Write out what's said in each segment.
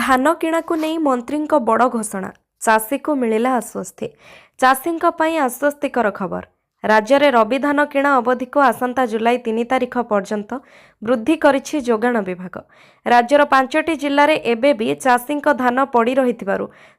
धान किणाकु नहीं मंत्री बड़ घोषणा चाषी को मिलिला आश्वस्ति। चाषी आश्वस्तिकर खबर। राज्य में रबी धान किणा अवधि को आसंता जुलाई 3 तारिख पर्यंत वृद्धि करिछि जोगाण विभाग। राज्यर 5टी जिले में एबे भी चाषी धान पड़ी रही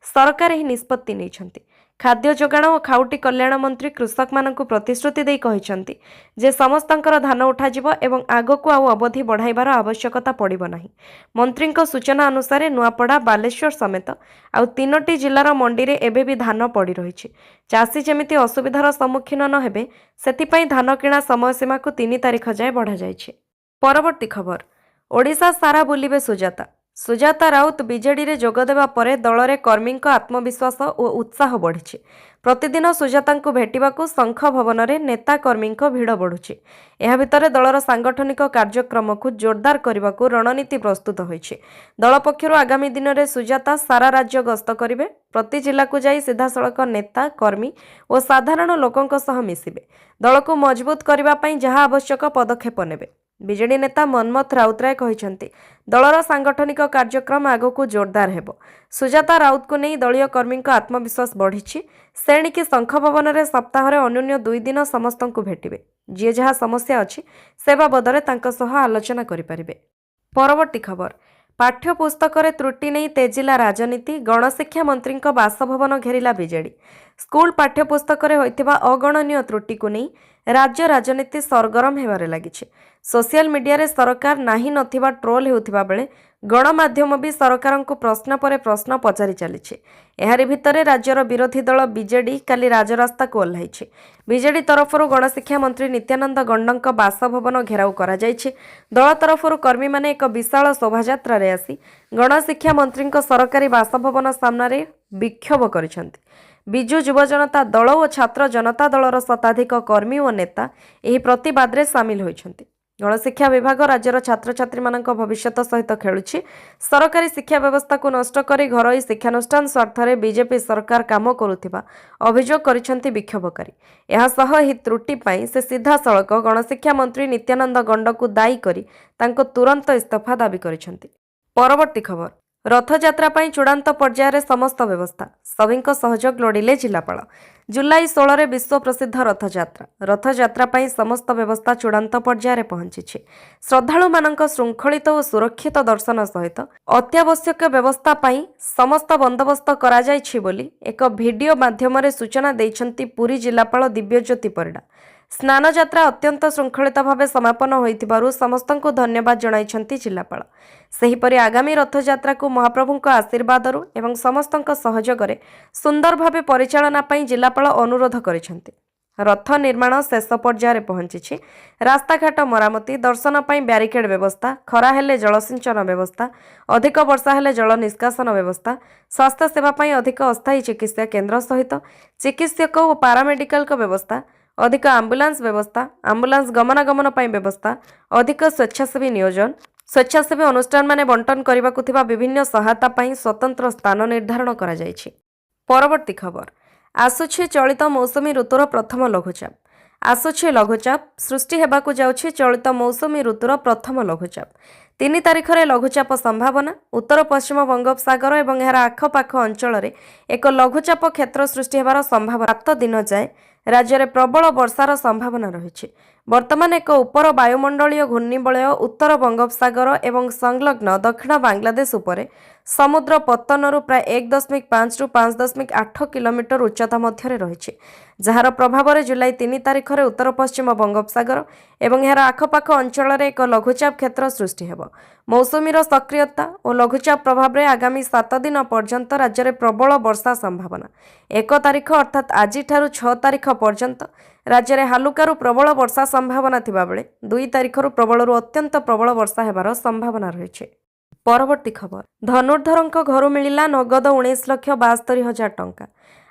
सरकार यह निष्पत्ति नैछन्ति। खाद्य जोगाण और खाउटी कल्याण मंत्री कृषक मानक प्रतिश्रुति दे कहिसंति जे समस्तंकर धान उठाजिबो एवं आगकु आउ अवधि बढ़ाइबार आवश्यकता पड़िबो नाही। मंत्री सूचना अनुसार नुआपड़ा बालेश्वर समेत आउ 3टी जिलार मंडी रे एबे भी धान पड़ी रही। चाषी जेमिति असुविधार सम्मुखीन न हेबे सेतिपई धान किणा समय सीमा को 3 तारिख जाए बढ़ा जाइछि। परवर्ती खबर। ओडिशा सारा बुलिबे सुजाता। सुजाता राउत बीजेडी रे जोगदेवा परे दलरे कर्मी आत्मविश्वास और उत्साह बढ़ी। प्रतिदिन सुजाता भेटिबाकू शंख भवन रे नेता कर्मी भिड़ बढ़ुछि। एहा भितरे दलर सांगठनिक कार्यक्रम को जोरदार करने को रणनीति प्रस्तुत होइछि। दल पक्षरु आगामी दिन में सुजाता सारा राज्य गस्त करिवे। प्रति जिला को जाई सीधासळख नेता कर्मी और साधारण लोकंक सह मिसिबे। दल को मजबूत करबा पई जहा आवश्यक पदक्षेप नेबे। बीजेडी नेता मनमथ राउतराय कहिसंति दलर सांगठनिक कार्यक्रम आगको जोरदार हेबो। सुजाता राउत को नहीं दलीय कर्मी आत्मविश्वास बढ़ी। सेणिकी शंख भवन में सप्ताह अन्यून्य 2 दिन समस्त को भेटिबे। जी जहाँ समस्या अच्छी से बाबदरे तांको सह आलोचना करिपारिबे। परवर्ती खबर। पाठ्यपुस्तक त्रुटि नहीं तेजिला राजनीति। गणशिक्षा मंत्री बासभवन घेरिला बीजेडी। स्कूल पाठ्यपुस्तक होइथिबा अगणनीय त्रुटि को नहीं राज्य राजनीति सरगरम हेबारे लागिछि। सोशल मीडिया रे सरकार नाही नथिबा ट्रोल हेउथिबा बेले गणमाध्यम भी सरकार को प्रश्न पर प्रश्न पचारि चलिछि। एहारि भितरे राज्यर विरोधी दल बीजेडी काली राजरास्ता को ओह्लाइछि। बीजेडी तरफरु गणशिक्षा मंत्री नित्यानंद गंडक बासभवन घेराव करा जाइछि। दल तरफरु कर्मी माने एक विशाल शोभायात्रा रे आसी गणशिक्षा मंत्री सरकारी बासभवन सामने विक्षोभ करिसेंति। बिजु युव जनता दल और छात्र जनता दलर शताधिक कर्मी और नेता यह प्रतिवाद रे सामिल होइछन्ति। गणशिक्षा विभाग राज्यर छात्र छात्री मानक भविष्य सहित खेलुछि। सरकारी शिक्षा व्यवस्था को नष्ट करी घरोई शिक्षानुष्ठान स्वार्थ रे बीजेपी सरकार काम करुथिबा अभियोग करिसेंति विक्षोभकारी। एहा सह ही त्रुटि पई से सीधा सड़क गणशिक्षा मंत्री नित्यानंद गंड को दायी करी तांको तुरंत इस्तीफा दाबी करिसेंति। परवर्ती खबर। रथयात्रा चूड़ांत पर्यायर समस्त व्यवस्था सभी सहयोग लोड़िले जिलापाल। जुलाई 16 रे विश्व प्रसिद्ध रथयात्रा समस्त व्यवस्था चूड़ांत पर्यायर पहुंची। श्रद्धालु मानक श्रृंखलित और सुरक्षित दर्शन सहित अत्यावश्यक व्यवस्था पाई समस्त बंदोबस्त करा जाइछि बोली एक वीडियो माध्यम सूचना देइछन्ति पुरी जिलापाल दिव्यज्योति परिडा। स्नान यात्रा अत्यंत श्रृंखलित भाव समापन होइथिबारु समस्त को धन्यवाद जणाइछन्ति जिलापाल। सेहिपरि आगामी रथयात्रा को महाप्रभु आशीर्वादरु एवं समस्त सहयोग सुंदर भाव परिचालना पई जिलापाल अनुरोध करिछन्ति। रथ निर्माण शेष पर्यायर पहुंची। रास्ताघाट मरामती दर्शन पई ब्यारिकेड व्यवस्था खरा हेले जलसिंचन व्यवस्था अधिक वर्षा हेले जल निष्कासन व्यवस्था स्वास्थ्य सेवा पई अधिक अस्थायी चिकित्सा केन्द्र सहित चिकित्सक और पारामेडिकल व्यवस्था अधिक आंबुलांस व्यवस्था आंबुलांस गमनागमन पई व्यवस्था अधिक स्वेच्छासेवी नियोजन स्वेच्छासेवी अनुष्ठान माने बंटन करने को विभिन्न सहायता पई स्वतंत्र स्थान निर्धारण करा जाइछि। परवर्ती खबर। आसुछि चलित मौसुमी ऋतुर प्रथम लघुचाप। आसुछि लघुचाप सृष्टि हेबाकु जाउछि चलित मौसुमी ऋतुर प्रथम लघुचाप। 3 तारिख रे लघुचाप संभावना। उत्तर पश्चिम बंगोपसागर और यार आखपाख अंचल रे एक लघुचाप क्षेत्र सृष्टि हेबार संभावना। 7 दिन जाए राज्य में प्रबल वर्षार संभावना रही। वर्तमान एक उपर वायुमंडलीय घूर्णिबलय उत्तर बंगोपसागर एवं संलग्न दक्षिण बांग्लादेश उपरे समुद्र पतन प्राय 1.5 रु 5.8 किलोमीटर उच्चता मध्य रही। जार प्रभाव में जुलाई 3 तारिख रे उत्तर पश्चिम बंगोपसागर एवं यार आखपाख अंचल रे एक लघुचाप क्षेत्र सृष्टि हेब। मौसुमीर सक्रियता और लघुचाप प्रभाव में आगामी 7 दिन पर्यंत राज्य में प्रबल वर्षा संभावना। 1 तारिख अर्थात आज 6 तारिख पर्यंत राज्य में हालुकारु प्रबल वर्षा संभावना थिबा बेले 2 तारिख प्रबलरु अत्यंत प्रबल वर्षा हेबार संभावना रही। परवर्ती खबर। धनुर्धरଙ୍କ घरु मिलिला नगद 19,72,000 टंका।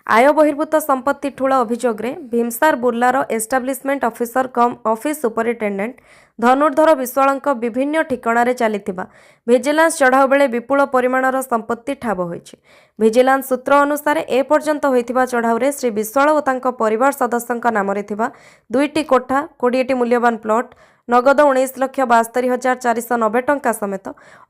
आय बहिर्भूत संपत्ति ठूल अभियोग रे भीमसार बुर्लार एस्टाब्लिशमेंट ऑफिसर कम ऑफिस सुपरिटेंडेंट धनुर्धर विश्वाल विभिन्न ठिकाणा चलिथिबा भिजिलांस चढ़ाऊ बेले विपुल परिमाणर संपत्ति ठाब होइछि। भिजिलांस सूत्र अनुसार ए पर्यंत होइथिबा चढ़ाऊ रे श्री विश्वाल और तांको परिवार सदस्यଙ୍କ नामरे थिबा 2टी कोठा 20टी मूल्यवान प्लॉट ନଗଦ 19,72,490 ଟଙ୍କା ସମେତ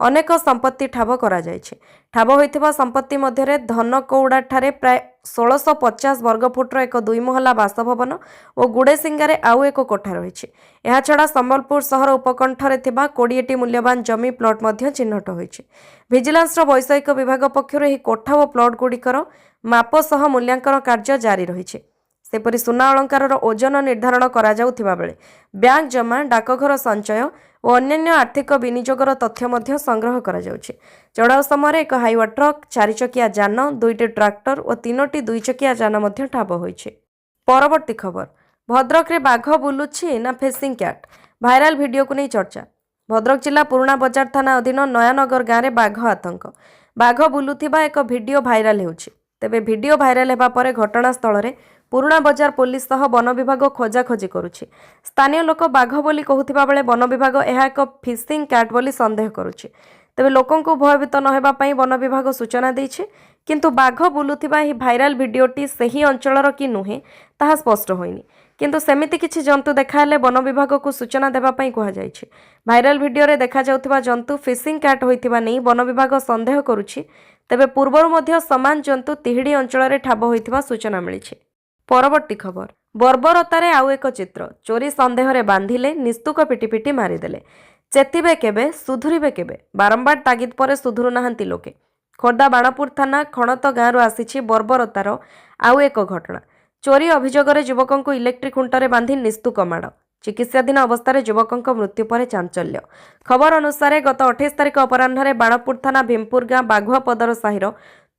ଅନେକ ସମ୍ପତ୍ତି ଠାବ କରାଯାଇଛି। ଠାବ ହୋଇଥିବା ସମ୍ପତ୍ତି ମଧ୍ୟରେ ଧନକୌଡ଼ାଠାରେ ପ୍ରାୟ 1650 ବର୍ଗଫୁଟର ଏକ 2 ମହଲା ବାସଭବନ ଓ ଗୁଡ଼େସିଙ୍ଗାରେ ଆଉ ଏକ କୋଠା ରହିଛି। ଏହାଛଡ଼ା ସମ୍ବଲପୁର ସହର ଉପକଣ୍ଠରେ ଥିବା 20ଟି ମୂଲ୍ୟବାନ ଜମି ପ୍ଲଟ ମଧ୍ୟ ଚିହ୍ନଟ ହୋଇଛି। ଭିଜିଲାନ୍ସର ବୈଷୟିକ ବିଭାଗ ପକ୍ଷରୁ ଏହି କୋଠା ଓ ପ୍ଲଟଗୁଡ଼ିକର ମାପ ସହ ମୂଲ୍ୟାଙ୍କନ କାର୍ଯ୍ୟ ଜାରି ରହିଛି। ସେପରି ସୁନା ଅଳଙ୍କାରର ଓଜନ ନିର୍ଦ୍ଧାରଣ କରାଯାଉଥିବା ବେଳେ ବ୍ୟାଙ୍କ ଜମା, ଡାକଘର ସଞ୍ଚୟ ଓ ଅନ୍ୟାନ୍ୟ ଆର୍ଥିକ ବିନିଯୋଗର ତଥ୍ୟ ମଧ୍ୟ ସଂଗ୍ରହ କରାଯାଉଛି। ଚଢ଼ାଉ ସମୟରେ ଏକ ହାଇୱା ଟ୍ରକ୍, 4 ଚକିଆ ଯାନ, 2ଟି ଟ୍ରାକ୍ଟର ଓ 3ଟି 2 ଚକିଆ ଯାନ ମଧ୍ୟ ଠାବ ହୋଇଛି। ପରବର୍ତ୍ତୀ ଖବର, ଭଦ୍ରକରେ ବାଘ ବୁଲୁଛି ନା ଫିସିଂ କ୍ୟାଟ୍? ଭାଇରାଲ ଭିଡିଓକୁ ନେଇ ଚର୍ଚ୍ଚା। ଭଦ୍ରକ ଜିଲ୍ଲା ପୁରୁଣା ବଜାର ଥାନା ଅଧୀନ ନୟାନଗର ଗାଁରେ ବାଘ ଆତଙ୍କ। ବାଘ ବୁଲୁଥିବା ଏକ ଭିଡିଓ ଭାଇରାଲ ହେଉଛି। ତେବେ ଭିଡିଓ ଭାଇରାଲ ହେବା ପରେ ଘଟଣାସ୍ଥଳରେ ପୁରୁଣା ବଜାର ପୋଲିସ ସହ ବନ ବିଭାଗ ଖୋଜାଖୋଜି କରୁଛି। ସ୍ଥାନୀୟ ଲୋକ ବାଘ ବୋଲି କହୁଥିବା ବେଳେ ବନ ବିଭାଗ ଏହା ଏକ ଫିସିଂ କ୍ୟାଟ୍ ବୋଲି ସନ୍ଦେହ କରୁଛି। ତେବେ ଲୋକଙ୍କୁ ଭୟଭୀତ ନ ହେବା ପାଇଁ ବନ ବିଭାଗ ସୂଚନା ଦେଇଛି। କିନ୍ତୁ ବାଘ ବୁଲୁଥିବା ଏହି ଭାଇରାଲ ଭିଡିଓଟି ସେହି ଅଞ୍ଚଳର କି ନୁହେଁ ତାହା ସ୍ପଷ୍ଟ ହୋଇନି। କିନ୍ତୁ ସେମିତି କିଛି ଜନ୍ତୁ ଦେଖାହେଲେ ବନ ବିଭାଗକୁ ସୂଚନା ଦେବା ପାଇଁ କୁହାଯାଇଛି। ଭାଇରାଲ ଭିଡିଓରେ ଦେଖାଯାଉଥିବା ଜନ୍ତୁ ଫିସିଂ କ୍ୟାଟ୍ ହୋଇଥିବା ନେଇ ବନ ବିଭାଗ ସନ୍ଦେହ କରୁଛି। ତେବେ ପୂର୍ବରୁ ମଧ୍ୟ ସମାନ ଜନ୍ତୁ ତିହିଡି ଅଞ୍ଚଳରେ ଠାବ ହୋଇଥିବା ସୂଚନା ମିଳିଛି। ପରବର୍ତ୍ତୀ ଖବର, ବର୍ବରତାରେ ଆଉ ଏକ ଚିତ୍ର। ଚୋରି ସନ୍ଦେହରେ ବାନ୍ଧିଲେ, ନିସ୍ତୁକ ପିଟି ପିଟି ମାରିଦେଲେ। ଚେତିବେ କେବେ, ସୁଧୁରିବେ କେବେ? ବାରମ୍ବାର ତାଗିଦ ପରେ ସୁଧୁରୁ ନାହାନ୍ତି ଲୋକେ। ଖୋର୍ଦ୍ଧା ବାଣପୁର ଥାନା ଖଣତ ଗାଁରୁ ଆସିଛି ବର୍ବରତାର ଆଉ ଏକ ଘଟଣା। ଚୋରି ଅଭିଯୋଗରେ ଯୁବକଙ୍କୁ ଇଲେକ୍ଟ୍ରିକ୍ ଖୁଣ୍ଟରେ ବାନ୍ଧି ନିସ୍ତୁକ ମାଡ଼। ଚିକିତ୍ସାଧୀନ ଅବସ୍ଥାରେ ଯୁବକଙ୍କ ମୃତ୍ୟୁ ପରେ ଚାଞ୍ଚଲ୍ୟ। ଖବର ଅନୁସାରେ ଗତ 28 ତାରିଖ ଅପରାହ୍ନରେ ବାଣପୁର ଥାନା ଭୀମପୁର ଗାଁ ବାଘୁଆପଦର ସାହିର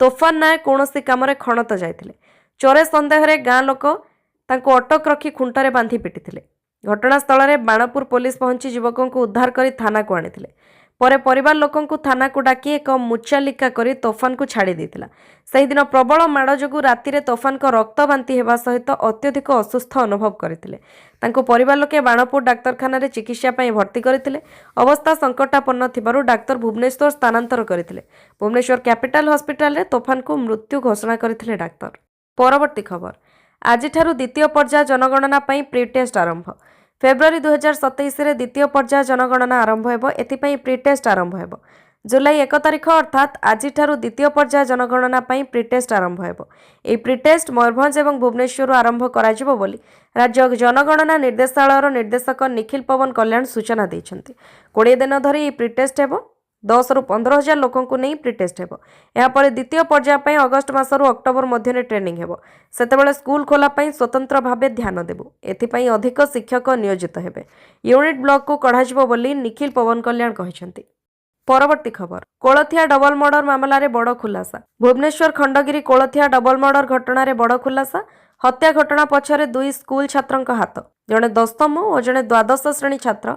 ତୋଫାନ ନାୟକ କୌଣସି କାମରେ ଖଣତ ଯାଇଥିଲେ। ଚୋର ସନ୍ଦେହରେ ଗାଁ ଲୋକ ତାଙ୍କୁ ଅଟକ ରଖି ଖୁଣ୍ଟରେ ବାନ୍ଧି ପିଟିଥିଲେ। ଘଟଣାସ୍ଥଳରେ ବାଣପୁର ପୋଲିସ ପହଞ୍ଚି ଯୁବକଙ୍କୁ ଉଦ୍ଧାର କରି ଥାନାକୁ ଆଣିଥିଲେ। ପରେ ପରିବାର ଲୋକଙ୍କୁ ଥାନାକୁ ଡାକି ଏକ ମୁଚାଲିକା କରି ତୋଫାନକୁ ଛାଡ଼ି ଦେଇଥିଲା। ସେହିଦିନ ପ୍ରବଳ ମାଡ଼ ଯୋଗୁଁ ରାତିରେ ତୋଫାନଙ୍କ ରକ୍ତ ବାନ୍ତି ହେବା ସହିତ ଅତ୍ୟଧିକ ଅସୁସ୍ଥ ଅନୁଭବ କରିଥିଲେ। ତାଙ୍କୁ ପରିବାର ଲୋକେ ବାଣପୁର ଡାକ୍ତରଖାନାରେ ଚିକିତ୍ସା ପାଇଁ ଭର୍ତ୍ତି କରିଥିଲେ। ଅବସ୍ଥା ସଙ୍କଟାପନ୍ନ ଥିବାରୁ ଡାକ୍ତର ଭୁବନେଶ୍ୱର ସ୍ଥାନାନ୍ତର କରିଥିଲେ। ଭୁବନେଶ୍ୱର କ୍ୟାପିଟାଲ ହସ୍ପିଟାଲରେ ତୋଫାନକୁ ମୃତ୍ୟୁ ଘୋଷଣା କରିଥିଲେ ଡାକ୍ତର। ପରବର୍ତ୍ତୀ ଖବର, ଆଜିଠାରୁ ଦ୍ୱିତୀୟ ପର୍ଯ୍ୟାୟ ଜନଗଣନା ପାଇଁ ପ୍ରି ଟେଷ୍ଟ ଆରମ୍ଭ। ଫେବୃଆରୀ 2027ରେ ଦ୍ୱିତୀୟ ପର୍ଯ୍ୟାୟ ଜନଗଣନା ଆରମ୍ଭ ହେବ। ଏଥିପାଇଁ ପ୍ରି ଟେଷ୍ଟ ଆରମ୍ଭ ହେବ। ଜୁଲାଇ 1 ତାରିଖ ଅର୍ଥାତ୍ ଆଜିଠାରୁ ଦ୍ୱିତୀୟ ପର୍ଯ୍ୟାୟ ଜନଗଣନା ପାଇଁ ପ୍ରି ଟେଷ୍ଟ ଆରମ୍ଭ ହେବ। ଏହି ପ୍ରି ଟେଷ୍ଟ ମୟୂରଭଞ୍ଜ ଏବଂ ଭୁବନେଶ୍ୱରରୁ ଆରମ୍ଭ କରାଯିବ ବୋଲି ରାଜ୍ୟ ଜନଗଣନା ନିର୍ଦ୍ଦେଶାଳୟର ନିର୍ଦ୍ଦେଶକ ନିଖିଲ ପବନ କଲ୍ୟାଣ ସୂଚନା ଦେଇଛନ୍ତି। 20 ଦିନ ଧରି ଏହି ପ୍ରି ଟେଷ୍ଟ ହେବ। 10ରୁ 15,000 ଲୋକଙ୍କୁ ନେଇ ପ୍ରି ଟେଷ୍ଟ ହେବ। ଏହାପରେ ଦ୍ୱିତୀୟ ପର୍ଯ୍ୟାୟ ପାଇଁ ଅଗଷ୍ଟ ମାସରୁ ଅକ୍ଟୋବର ମଧ୍ୟରେ ଟ୍ରେନିଂ ହେବ। ସେତେବେଳେ ସ୍କୁଲ ଖୋଲା ପାଇଁ ସ୍ୱତନ୍ତ୍ର ଭାବେ ଧ୍ୟାନ ଦେବୁ। ଏଥିପାଇଁ ଅଧିକ ଶିକ୍ଷକ ନିୟୋଜିତ ହେବେ। ୟୁନିଟ୍ ବ୍ଲକକୁ କଢ଼ାଯିବ ବୋଲି ନିଖିଲ ପବନ କଲ୍ୟାଣ କହିଛନ୍ତି। ପରବର୍ତ୍ତୀ ଖବର, କୋଳଥିଆ ଡବଲ ମର୍ଡର ମାମଲାରେ ବଡ଼ ଖୁଲାସା। ଭୁବନେଶ୍ୱର ଖଣ୍ଡଗିରି କୋଳଥିଆ ଡବଲ ମର୍ଡର ଘଟଣାରେ ବଡ଼ ଖୁଲାସା। ହତ୍ୟା ଘଟଣା ପଛରେ 2 ସ୍କୁଲ ଛାତ୍ରଙ୍କ ହାତ। ଜଣେ 10ମ ଓ ଜଣେ 12ଶ ଶ୍ରେଣୀ ଛାତ୍ର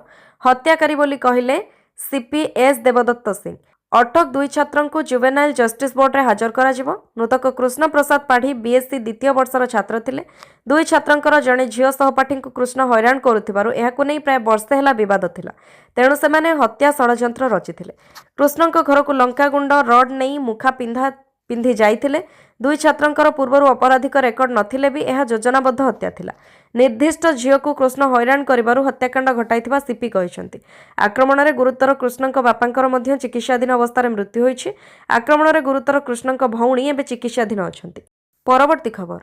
ହତ୍ୟାକାରୀ ବୋଲି କହିଲେ ସିପି ଏସ୍ ଦେବଦତ୍ତ ସିଂ। ଅଟକ 2 ଛାତ୍ରଙ୍କୁ ଜୁଭେନାଇଲ ଜଷ୍ଟିସ ବୋର୍ଡରେ ହାଜର କରାଯିବ। ମୃତକ କୃଷ୍ଣ ପ୍ରସାଦ ପାଢ଼ୀ ବିଏସସି ଦ୍ୱିତୀୟ ବର୍ଷର ଛାତ୍ର ଥିଲେ। 2 ଛାତ୍ରଙ୍କର ଜଣେ ଝିଅ ସହପାଠୀଙ୍କୁ କୃଷ୍ଣ ହଇରାଣ କରୁଥିବାରୁ ଏହାକୁ ନେଇ ପ୍ରାୟ ବର୍ଷେ ହେଲା ବିବାଦ ଥିଲା। ତେଣୁ ସେମାନେ ହତ୍ୟା ଷଡ଼ଯନ୍ତ୍ର ରଚିଥିଲେ। କୃଷ୍ଣଙ୍କ ଘରକୁ ଲଙ୍କାଗୁଣ୍ଡ, ରଡ୍ ନେଇ ମୁଖା ପିନ୍ଧି ଯାଇଥିଲେ। 2 ଛାତ୍ରଙ୍କର ପୂର୍ବରୁ ଅପରାଧିକ ରେକର୍ଡ ନଥିଲେ ବି ଏହା ଯୋଜନାବଦ୍ଧ ହତ୍ୟା ଥିଲା। ନିର୍ଦ୍ଦିଷ୍ଟ ଝିଅକୁ କୃଷ୍ଣ ହଇରାଣ କରିବାରୁ ହତ୍ୟାକାଣ୍ଡ ଘଟାଇଥିବା ସିପି କହିଛନ୍ତି। ଆକ୍ରମଣରେ ଗୁରୁତର କୃଷ୍ଣଙ୍କ ବାପାଙ୍କର ମଧ୍ୟ ଚିକିତ୍ସାଧୀନ ଅବସ୍ଥାରେ ମୃତ୍ୟୁ ହୋଇଛି। ଆକ୍ରମଣରେ ଗୁରୁତର କୃଷ୍ଣଙ୍କ ଭଉଣୀ ଏବେ ଚିକିତ୍ସାଧୀନ ଅଛନ୍ତି। ପରବର୍ତ୍ତୀ ଖବର,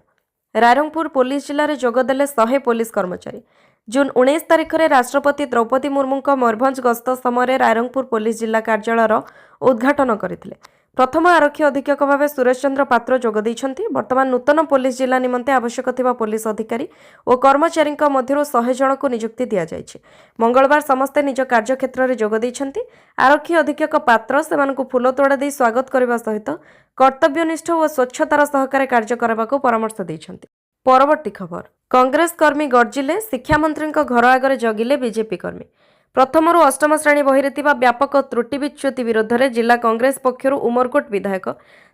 ରାଇରଙ୍ଗପୁର ପୋଲିସ ଜିଲ୍ଲାରେ ଯୋଗଦେଲେ 100 ପୋଲିସ କର୍ମଚାରୀ। ଜୁନ୍ 19 ତାରିଖରେ ରାଷ୍ଟ୍ରପତି ଦ୍ରୌପଦୀ ମୁର୍ମୁଙ୍କ ମୟୂରଭଞ୍ଜ ଗସ୍ତ ସମୟରେ ରାଇରଙ୍ଗପୁର ପୋଲିସ ଜିଲ୍ଲା କାର୍ଯ୍ୟାଳୟର ଉଦ୍ଘାଟନ କରିଥିଲେ। ପ୍ରଥମ ଆରକ୍ଷୀ ଅଧୀକ୍ଷକ ଭାବେ ସୁରେଶ ଚନ୍ଦ୍ର ପାତ୍ର ଯୋଗ ଦେଇଛନ୍ତି। ବର୍ତ୍ତମାନ ନୂତନ ପୋଲିସ ଜିଲ୍ଲା ନିମନ୍ତେ ଆବଶ୍ୟକ ଥିବା ପୋଲିସ ଅଧିକାରୀ ଓ କର୍ମଚାରୀଙ୍କ ମଧ୍ୟରୁ 100 ଜଣଙ୍କୁ ନିଯୁକ୍ତି ଦିଆଯାଇଛି। ମଙ୍ଗଳବାର ସମସ୍ତେ ନିଜ କାର୍ଯ୍ୟକ୍ଷେତ୍ରରେ ଯୋଗ ଦେଇଛନ୍ତି। ଆରକ୍ଷୀ ଅଧୀକ୍ଷକ ପାତ୍ର ସେମାନଙ୍କୁ ଫୁଲତୋଡ଼ା ଦେଇ ସ୍ୱାଗତ କରିବା ସହିତ କର୍ତ୍ତବ୍ୟନିଷ୍ଠ ଓ ସ୍ୱଚ୍ଛତାର ସହକାରେ କାର୍ଯ୍ୟ କରିବାକୁ ପରାମର୍ଶ ଦେଇଛନ୍ତି। ପରବର୍ତ୍ତୀ ଖବର, କଂଗ୍ରେସ କର୍ମୀ ଗର୍ଜିଲେ, ଶିକ୍ଷାମନ୍ତ୍ରୀଙ୍କ ଘର ଆଗରେ ଜଗିଲେ ବିଜେପି କର୍ମୀ। ପ୍ରଥମରୁ ଅଷ୍ଟମ ଶ୍ରେଣୀ ବହିରେ ଥିବା ବ୍ୟାପକ ତ୍ରୁଟି ବିଚ୍ୟୁତି ବିରୋଧରେ ଜିଲ୍ଲା କଂଗ୍ରେସ ପକ୍ଷରୁ ଉମରକୋଟ ବିଧାୟକ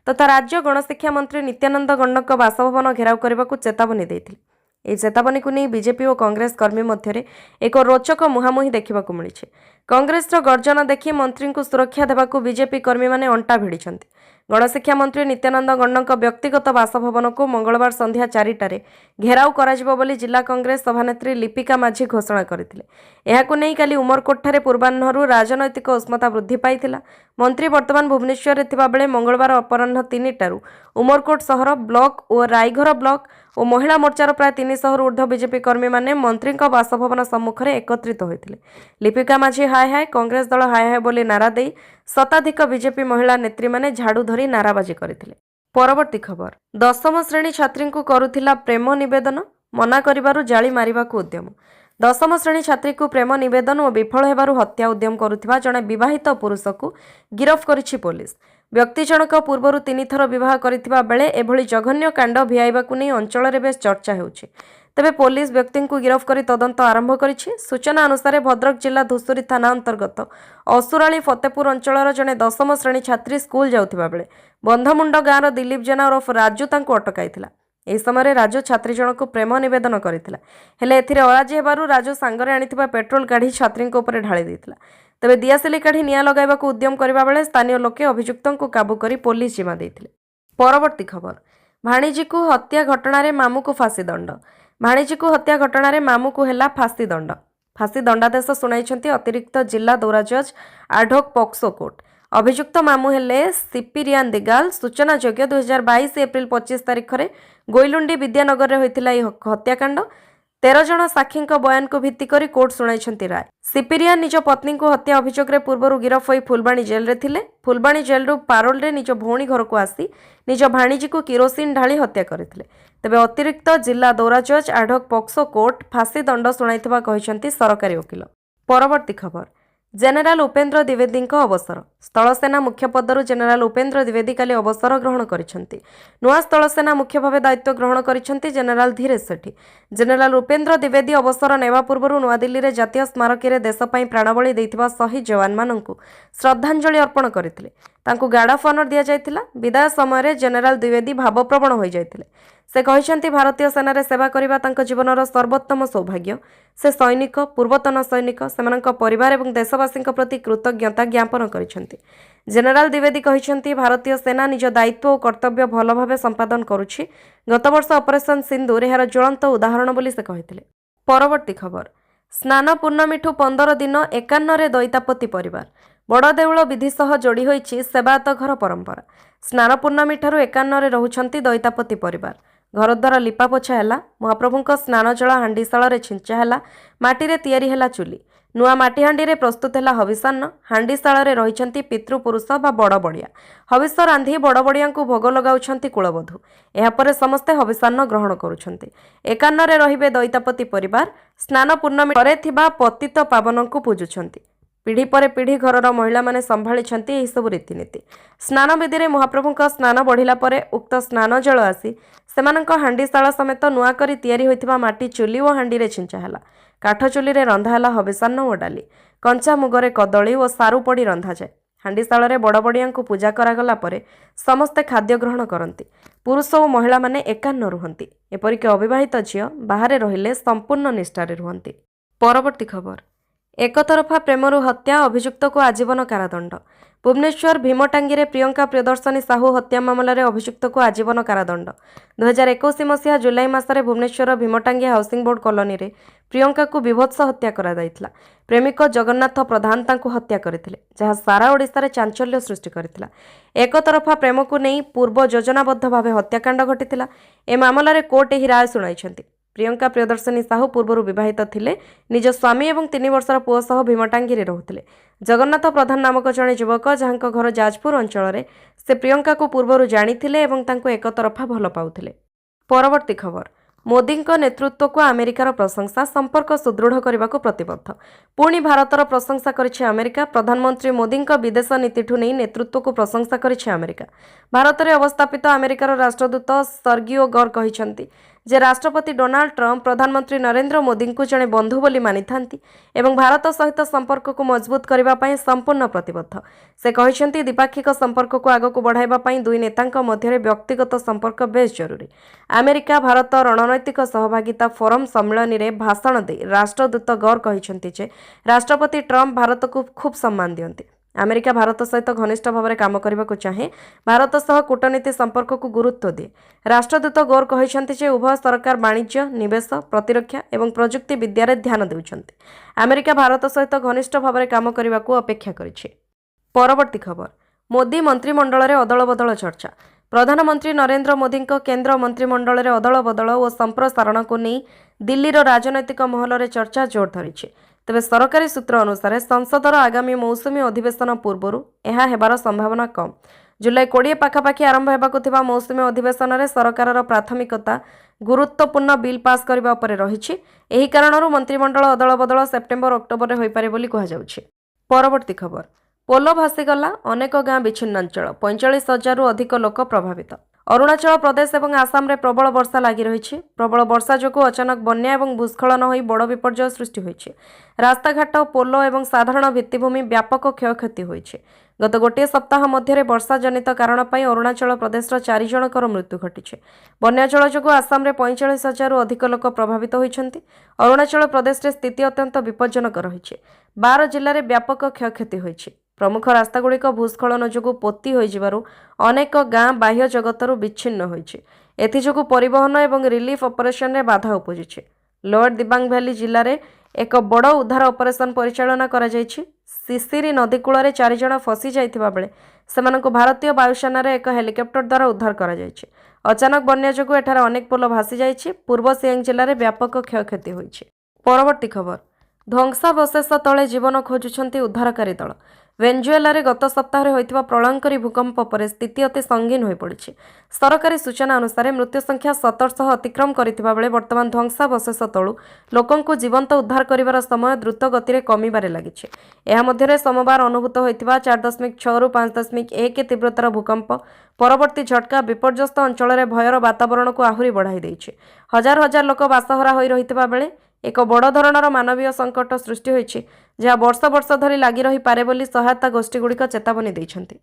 ତଥା ରାଜ୍ୟ ଗଣଶିକ୍ଷା ମନ୍ତ୍ରୀ ନିତ୍ୟାନନ୍ଦ ଗଣ୍ଡଙ୍କ ବାସଭବନ ଘେରାଉ କରିବାକୁ ଚେତାବନୀ ଦେଇଥିଲେ। ଏହି ଚେତାବନୀକୁ ନେଇ ବିଜେପି ଓ କଂଗ୍ରେସ କର୍ମୀ ମଧ୍ୟରେ ଏକ ରୋଚକ ମୁହାଁମୁହିଁ ଦେଖିବାକୁ ମିଳିଛି। କଂଗ୍ରେସର ଗର୍ଜନ ଦେଖି ମନ୍ତ୍ରୀଙ୍କୁ ସୁରକ୍ଷା ଦେବାକୁ ବିଜେପି କର୍ମୀମାନେ ଅଣ୍ଟା ଭିଡ଼ିଛନ୍ତି। गणशिक्षा मंत्री नित्यानंद गण्डଙ୍କ व्यक्तिगत बासभवन को मंगलवार संध्या 4टारे घेराव कराजिबो बोली जिला कांग्रेस सभानेत्री लिपिका माझी घोषणा करथिले। एहाकु नै काली उमरकोटठारे पूर्वाह्नरू राजनैतिक उष्मता वृद्धि पाइथिला। मंत्री वर्तमान भुवनेश्वर थिबा बेले मंगलवार अपराह्न 3टारू उमरकोट सहर ब्लॉक और रायघर ब्लॉक और महिला मोर्चार प्राय 300 ऊर्ध्व बीजेपी कर्मी माने मंत्री बासभवन सम्मुखें एकत्रित होते। लिपिका माझी हाय हाय, कांग्रेस दल हाय हाय बोली नारा दे शताधिक बीजेपी महिला नेत्री माने झाड़ू धरी नाराबाजी करथिले। परवर्ती खबर, 10म श्रेणी छात्री को करुथिला प्रेम निवेदन, मना करिबारु जाली मारिबाकु उद्यम। 10ମ ଶ୍ରେଣୀ ଛାତ୍ରୀକୁ ପ୍ରେମ ନିବେଦନ ଓ ବିଫଳ ହେବାରୁ ହତ୍ୟା ଉଦ୍ୟମ କରୁଥିବା ଜଣେ ବିବାହିତ ପୁରୁଷକୁ ଗିରଫ କରିଛି ପୋଲିସ। ବ୍ୟକ୍ତି ଜଣକ ପୂର୍ବରୁ 3 ଥର ବିବାହ କରିଥିବା ବେଳେ ଏଭଳି ଜଘନ୍ୟ କାଣ୍ଡ ଭିଆଇବାକୁ ନେଇ ଅଞ୍ଚଳରେ ବେଶ ଚର୍ଚ୍ଚା ହେଉଛି। ତେବେ ପୋଲିସ ବ୍ୟକ୍ତିଙ୍କୁ ଗିରଫ କରି ତଦନ୍ତ ଆରମ୍ଭ କରିଛି। ସୂଚନା ଅନୁସାରେ ଭଦ୍ରକ ଜିଲ୍ଲା ଧୂସୁରୀ ଥାନା ଅନ୍ତର୍ଗତ ଅସୁରାଳି ଫତେପୁର ଅଞ୍ଚଳର ଜଣେ 10ମ ଶ୍ରେଣୀ ଛାତ୍ରୀ ସ୍କୁଲ ଯାଉଥିବା ବେଳେ ବନ୍ଧମୁଣ୍ଡ ଗାଁର ଦିଲ୍ଲୀପ ଜେନା ଓରଫ ରାଜୁ ତାଙ୍କୁ ଅଟକାଇଥିଲା। ଏହି ସମୟରେ ରାଜୁ ଛାତ୍ରୀ ଜଣକୁ ପ୍ରେମ ନିବେଦନ କରିଥିଲା। ହେଲେ ଏଥିରେ ଅରାଜି ହେବାରୁ ରାଜୁ ସାଙ୍ଗରେ ଆଣିଥିବା ପେଟ୍ରୋଲ କାଢ଼ି ଛାତ୍ରୀଙ୍କ ଉପରେ ଢାଳି ଦେଇଥିଲା। ତେବେ ଦିଆସିଲି କାଢ଼ି ନିଆଁ ଲଗାଇବାକୁ ଉଦ୍ୟମ କରିବା ବେଳେ ସ୍ଥାନୀୟ ଲୋକେ ଅଭିଯୁକ୍ତଙ୍କୁ କାବୁ କରି ପୋଲିସ ଜିମା ଦେଇଥିଲେ। ପରବର୍ତ୍ତୀ ଖବର, ଭାଣିଜୀକୁ ହତ୍ୟା ଘଟଣାରେ ମାମୁକୁ ଫାଶୀ ଦଣ୍ଡ। ଭାଣିଜୀକୁ ହତ୍ୟା ଘଟଣାରେ ମାମୁକୁ ହେଲା ଫାଶୀ ଦଣ୍ଡ। ଫାଶୀ ଦଣ୍ଡାଦେଶ ଶୁଣାଇଛନ୍ତି ଅତିରିକ୍ତ ଜିଲ୍ଲା ଦୌରା ଜଜ୍ ଆଡ୍ହୋକ୍ ପୋକ୍ସୋ କୋର୍ଟ। अभियुक्त मामू हेले सिपिरियान दिगाल। सूचनायोग्य 2022 एप्रिल 25 तारिख में गोइलुंडी विद्यानगर में होता हत्याकांड। 13 जन साक्षी बयान को भित्ति कर कोर्ट शुणाई राय। सिपिरियान निज पत्नी को हत्या अभियोग में पूर्व गिरफ हो फुलबाणी जेल रे थिले। फुलबाणी जेल पारोल रे निज भौणी घर को आसी निज भाणीजी को किरोसिन ढाली हत्या करथिले। तेबे अतिरिक्त जिला दौरा जज आडहक पॉक्सो कोर्ट फांसी दंड शुणाइथिबा कहिसंती सरकारी वकील। परवर्ती खबर, जेनेराल उपेन्द्र द्विवेदी अवसर। स्थलसेना मुख्य पदरु जेनेराल उपेन्द्र द्विवेदी काली अवसर ग्रहण करिसेंती। नुआ स्थलसेना मुख्य भाव दायित्व ग्रहण करिसेंती जेनेराल धीरेश सेठी। जेनेराल उपेन्द्र द्विवेदी अवसर नेवा पूर्व नुआदिल्ली रे जातीय स्मारकी रे देश पई प्राणबळी दैथिबा शहीद जवान माननकु श्रद्धांजलि अर्पण करथिले। तांकु गार्ड ऑफ ऑनर दिया जायतिला। विदाय समय जेनेराल द्विवेदी भावप्रवण होई जायतिले। से कहिसेंती भारतीय सेना सेवा करिबा तांको जीवनर सर्वोत्तम सौभाग्य। से सैनिक, पूर्वतन सैनिक, सेमानक परिवार एवं देशवासी प्रति कृतज्ञता ज्ञापन करिसेंती। जेनेराल द्विवेदी कहिसेंती भारतीय सेना निज दायित्व और कर्तव्य भल भाव संपादन करुछि। गत वर्ष ऑपरेशन सिंधुर एहार ज्वलंत उदाहरण बोली से कहिथिले। परवर्ती खबर, स्नान पूर्णमीठू 15 दिन 51 दैतापति परिवार। बड़देउल विधि सह जोड़ी होइछि सेवायत घर परंपरा। स्नान पूर्णमी ठारू 51 रहुछंती दैतापति परिवार। घरद्वार लिपापोछा हैला। महाप्रभुंक स्नान जल हांडीशाल रे छिंचा हैला। माटी रे तैयारी हैला चुली। नुआ माटी हांडी रे प्रस्तुत हैला हविषान्न। हांडीशाल रे रहिछंती पितृपुरुष बा बड़ बड़िया। हविष रांधी बड़ बड़ियांकु भोग लगाउछंती कुलबधू। एहा परे समस्ते हविषान्न ग्रहण करुछंती। 51 रे रहिबे दैतापति परिवार। स्नान पूर्णमी परे थिबा पतित पावनंकु पूजुछंती। पीढ़ी पर पीढ़ी घरर महिला माने संभाली यही सब रीतिनीति। स्नान विधि में महाप्रभुंक स्नान बढ़िला परे उक्त स्नान जल आसी सेमानंक हांडीशाल समेत नुआ करी तैयारी होइथिबा माटी चुली और हांडी रे छिंचा हैला। काठ चुली रे रंधा हैला हविषान्न और डाली। कंचा मुगरे कदली और सारू पड़ी रंधा जाए। हांडीशाल रे बड़ बड़ियांकु पूजा करागला परे समस्ते खाद्य ग्रहण करती। पुरुष और महिला माने एकान्न रुहंती। एपरिक अविवाहित झियो बाहरे रहिले संपूर्ण निष्ठारे रुहंती। परवर्ती खबर, एकतरफा प्रेमरू हत्या अभियुक्त को आजीवन कारादंड। भुवनेश्वर भीमटांगी प्रियंका प्रियदर्शनी साहू हत्या मामलें अभियुक्त को आजीवन कारादंड। 2021 मसीहा जुलाई मासरे भुवनेश्वर भीमटांगी हाउसिंग बोर्ड कॉलोनी रे प्रियंका को विभत्स हत्या करा जायतिला। प्रेमिक जगन्नाथ प्रधान तांको हत्या करथिले, जहाँ सारा ओडिशा रे चांचल्य सृष्टि करथिला। एकतरफा प्रेम को नहीं पूर्व योजनाबद्ध भाव हत्याकांड घटिथिला। ए मामलाରେ कोर्ट एही राय सुनाइछंती। प्रियंका प्रियदर्शनी साहू पूर्व विवाहित थिले। निज स्वामी और 3 वर्षर पुओ सह भीमटांगी रहुथिले। जगन्नाथ प्रधान नामक जड़े युवक जहां घर जाजपुर अंचल से प्रियंका को पूर्व जानिथिले एवं तांको एकतरफा भल पाउथिले। परवर्ती खबर, मोदी नेतृत्व को अमेरिकार प्रशंसा। संपर्क सुदृढ़ करने को प्रतिबद्ध। पुणी भारतर प्रशंसा करिछि अमेरिका। प्रधानमंत्री मोदी विदेश नीतिठू नहीं नेतृत्व को प्रशंसा करिछि अमेरिका। भारत में अवस्थापित अमेरिकार राष्ट्रदूत सर्गियो गौर कहिसंती जे राष्ट्रपति डोनाल्ड ट्रम्प प्रधानमंत्री नरेंद्र मोदी को जड़े बंधु बोली मानिथांती एवं भारत सहित संपर्क को मजबूत करने संपूर्ण प्रतिबद्ध। से कहिसंती द्विपाक्षिक संपर्क को आगक बढ़ाइबा दुई नेतांक मध्य व्यक्तिगत संपर्क बेस जरूरी। अमेरिका भारत रणनैतिक सहभागिता फोरम सम्मेलन में भाषण दे राष्ट्रदूत गौर कहिसंती जे राष्ट्रपति ट्रम्प भारत को खूब सम्मान दियंती। ଆମେରିକା ଭାରତ ସହିତ ଘନିଷ୍ଠ ଭାବରେ କାମ କରିବାକୁ ଚାହେଁ, ଭାରତ ସହ କୂଟନୀତି ସମ୍ପର୍କକୁ ଗୁରୁତ୍ୱ ଦିଏ। ରାଷ୍ଟ୍ରଦୂତ ଗୌର କହିଛନ୍ତି ଯେ ଉଭୟ ସରକାର ବାଣିଜ୍ୟ, ନିବେଶ, ପ୍ରତିରକ୍ଷା ଏବଂ ପ୍ରଯୁକ୍ତି ବିଦ୍ୟାରେ ଧ୍ୟାନ ଦେଉଛନ୍ତି। ଆମେରିକା ଭାରତ ସହିତ ଘନିଷ୍ଠ ଭାବରେ କାମ କରିବାକୁ ଅପେକ୍ଷା କରିଛି। ପରବର୍ତ୍ତୀ ଖବର, ମୋଦି ମନ୍ତ୍ରିମଣ୍ଡଳରେ ଅଦଳବଦଳ ଚର୍ଚ୍ଚା। ପ୍ରଧାନମନ୍ତ୍ରୀ ନରେନ୍ଦ୍ର ମୋଦିଙ୍କ କେନ୍ଦ୍ର ମନ୍ତ୍ରିମଣ୍ଡଳରେ ଅଦଳବଦଳ ଓ ସମ୍ପ୍ରସାରଣକୁ ନେଇ ଦିଲ୍ଲୀର ରାଜନୈତିକ ମହଲରେ ଚର୍ଚ୍ଚା ଜୋର ଧରିଛି। ତେବେ ସରକାରୀ ସୂତ୍ର ଅନୁସାରେ ସଂସଦର ଆଗାମୀ ମୌସୁମୀ ଅଧିବେଶନ ପୂର୍ବରୁ ଏହା ହେବାର ସମ୍ଭାବନା କମ୍। ଜୁଲାଇ 20 ପାଖାପାଖି ଆରମ୍ଭ ହେବାକୁ ଥିବା ମୌସୁମୀ ଅଧିବେଶନରେ ସରକାରର ପ୍ରାଥମିକତା ଗୁରୁତ୍ୱପୂର୍ଣ୍ଣ ବିଲ୍ ପାସ୍ କରିବା ଉପରେ ରହିଛି। ଏହି କାରଣରୁ ମନ୍ତ୍ରିମଣ୍ଡଳ ଅଦଳବଦଳ ସେପ୍ଟେମ୍ବର-ଅକ୍ଟୋବରରେ ହୋଇପାରେ ବୋଲି କୁହାଯାଉଛି। ପରବର୍ତ୍ତୀ ଖବର, ପୋଲ ଭାସିଗଲା, ଅନେକ ଗାଁ ବିଚ୍ଛିନ୍ନାଞ୍ଚଳ, 45,000ରୁ ଅଧିକ ଲୋକ ପ୍ରଭାବିତ। ଅରୁଣାଚଳ ପ୍ରଦେଶ ଏବଂ ଆସାମରେ ପ୍ରବଳ ବର୍ଷା ଲାଗି ରହିଛି। ପ୍ରବଳ ବର୍ଷା ଯୋଗୁଁ ଅଚାନକ ବନ୍ୟା ଏବଂ ଭୂସ୍ଖଳନ ହୋଇ ବଡ଼ ବିପର୍ଯ୍ୟୟ ସୃଷ୍ଟି ହୋଇଛି। ରାସ୍ତାଘାଟ, ପୋଲ ଏବଂ ସାଧାରଣ ଭିତ୍ତିଭୂମି ବ୍ୟାପକ କ୍ଷୟକ୍ଷତି ହୋଇଛି। ଗତ ଗୋଟିଏ ସପ୍ତାହ ମଧ୍ୟରେ ବର୍ଷାଜନିତ କାରଣ ପାଇଁ ଅରୁଣାଚଳ ପ୍ରଦେଶର 4 ଜଣଙ୍କର ମୃତ୍ୟୁ ଘଟିଛି। ବନ୍ୟାଜଳ ଯୋଗୁଁ ଆସାମରେ 45,000ରୁ ଅଧିକ ଲୋକ ପ୍ରଭାବିତ ହୋଇଛନ୍ତି। ଅରୁଣାଚଳ ପ୍ରଦେଶରେ ସ୍ଥିତି ଅତ୍ୟନ୍ତ ବିପଜ୍ଜନକ ରହିଛି। 12 ଜିଲ୍ଲାରେ ବ୍ୟାପକ କ୍ଷୟକ୍ଷତି ହୋଇଛି। ପ୍ରମୁଖ ରାସ୍ତାଗୁଡ଼ିକ ଭୂସ୍ଖଳନ ଯୋଗୁଁ ପୋତି ହୋଇଯିବାରୁ ଅନେକ ଗାଁ ବାହ୍ୟ ଜଗତରୁ ବିଚ୍ଛିନ୍ନ ହୋଇଛି। ଏଥିଯୋଗୁଁ ପରିବହନ ଏବଂ ରିଲିଫ୍ ଅପରେସନରେ ବାଧା ଉପୁଜିଛି। ଲୋୟର ଦିବାଙ୍ଗ ଭ୍ୟାଲି ଜିଲ୍ଲାରେ ଏକ ବଡ଼ ଉଦ୍ଧାର ଅପରେସନ ପରିଚାଳନା କରାଯାଇଛି। ସିସିରି ନଦୀ କୂଳରେ 4 ଜଣ ଫସି ଯାଇଥିବା ବେଳେ ସେମାନଙ୍କୁ ଭାରତୀୟ ବାୟୁସେନାର ଏକ ହେଲିକପ୍ଟର ଦ୍ୱାରା ଉଦ୍ଧାର କରାଯାଇଛି। ଅଚାନକ ବନ୍ୟା ଯୋଗୁଁ ଏଠାରେ ଅନେକ ପୋଲ ଭାସିଯାଇଛି। ପୂର୍ବ ସିଆଙ୍ଗ ଜିଲ୍ଲାରେ ବ୍ୟାପକ କ୍ଷୟକ୍ଷତି ହୋଇଛି। ପରବର୍ତ୍ତୀ ଖବର, ଧ୍ୱଂସାବଶେଷ ତଳେ ଜୀବନ ଖୋଜୁଛନ୍ତି ଉଦ୍ଧାରକାରୀ ଦଳ। ଭେନେଜୁଏଲାରେ ଗତ ସପ୍ତାହରେ ହୋଇଥିବା ପ୍ରଳୟଙ୍କରୀ ଭୂକମ୍ପ ପରେ ସ୍ଥିତି ଅତି ସଙ୍ଗୀନ ହୋଇପଡ଼ିଛି। ସରକାରୀ ସୂଚନା ଅନୁସାରେ ମୃତ୍ୟୁ ସଂଖ୍ୟା 1700 ଅତିକ୍ରମ କରିଥିବା ବେଳେ ବର୍ତ୍ତମାନ ଧ୍ୱଂସାବଶେଷ ତଳୁ ଲୋକଙ୍କୁ ଜୀବନ୍ତ ଉଦ୍ଧାର କରିବାର ସମୟ ଦ୍ରୁତ ଗତିରେ କମିବାରେ ଲାଗିଛି। ଏହା ମଧ୍ୟରେ ସୋମବାର ଅନୁଭୂତ ହୋଇଥିବା 4.6ରୁ 5.1 ତୀବ୍ରତାର ଭୂକମ୍ପ ପରବର୍ତ୍ତୀ ଝଟକା ବିପର୍ଯ୍ୟସ୍ତ ଅଞ୍ଚଳରେ ଭୟର ବାତାବରଣକୁ ଆହୁରି ବଢ଼ାଇ ଦେଇଛି। ହଜାର ହଜାର ଲୋକ ବାସହରା ହୋଇ ରହିଥିବା ବେଳେ ଏକ ବଡ଼ ଧରଣର ମାନବୀୟ ସଙ୍କଟ ସୃଷ୍ଟି ହୋଇଛି, ଯାହା ବର୍ଷ ବର୍ଷ ଧରି ଲାଗି ରହିପାରେ ବୋଲି ସହାୟତା ଗୋଷ୍ଠୀଗୁଡ଼ିକ ଚେତାବନୀ ଦେଇଛନ୍ତି।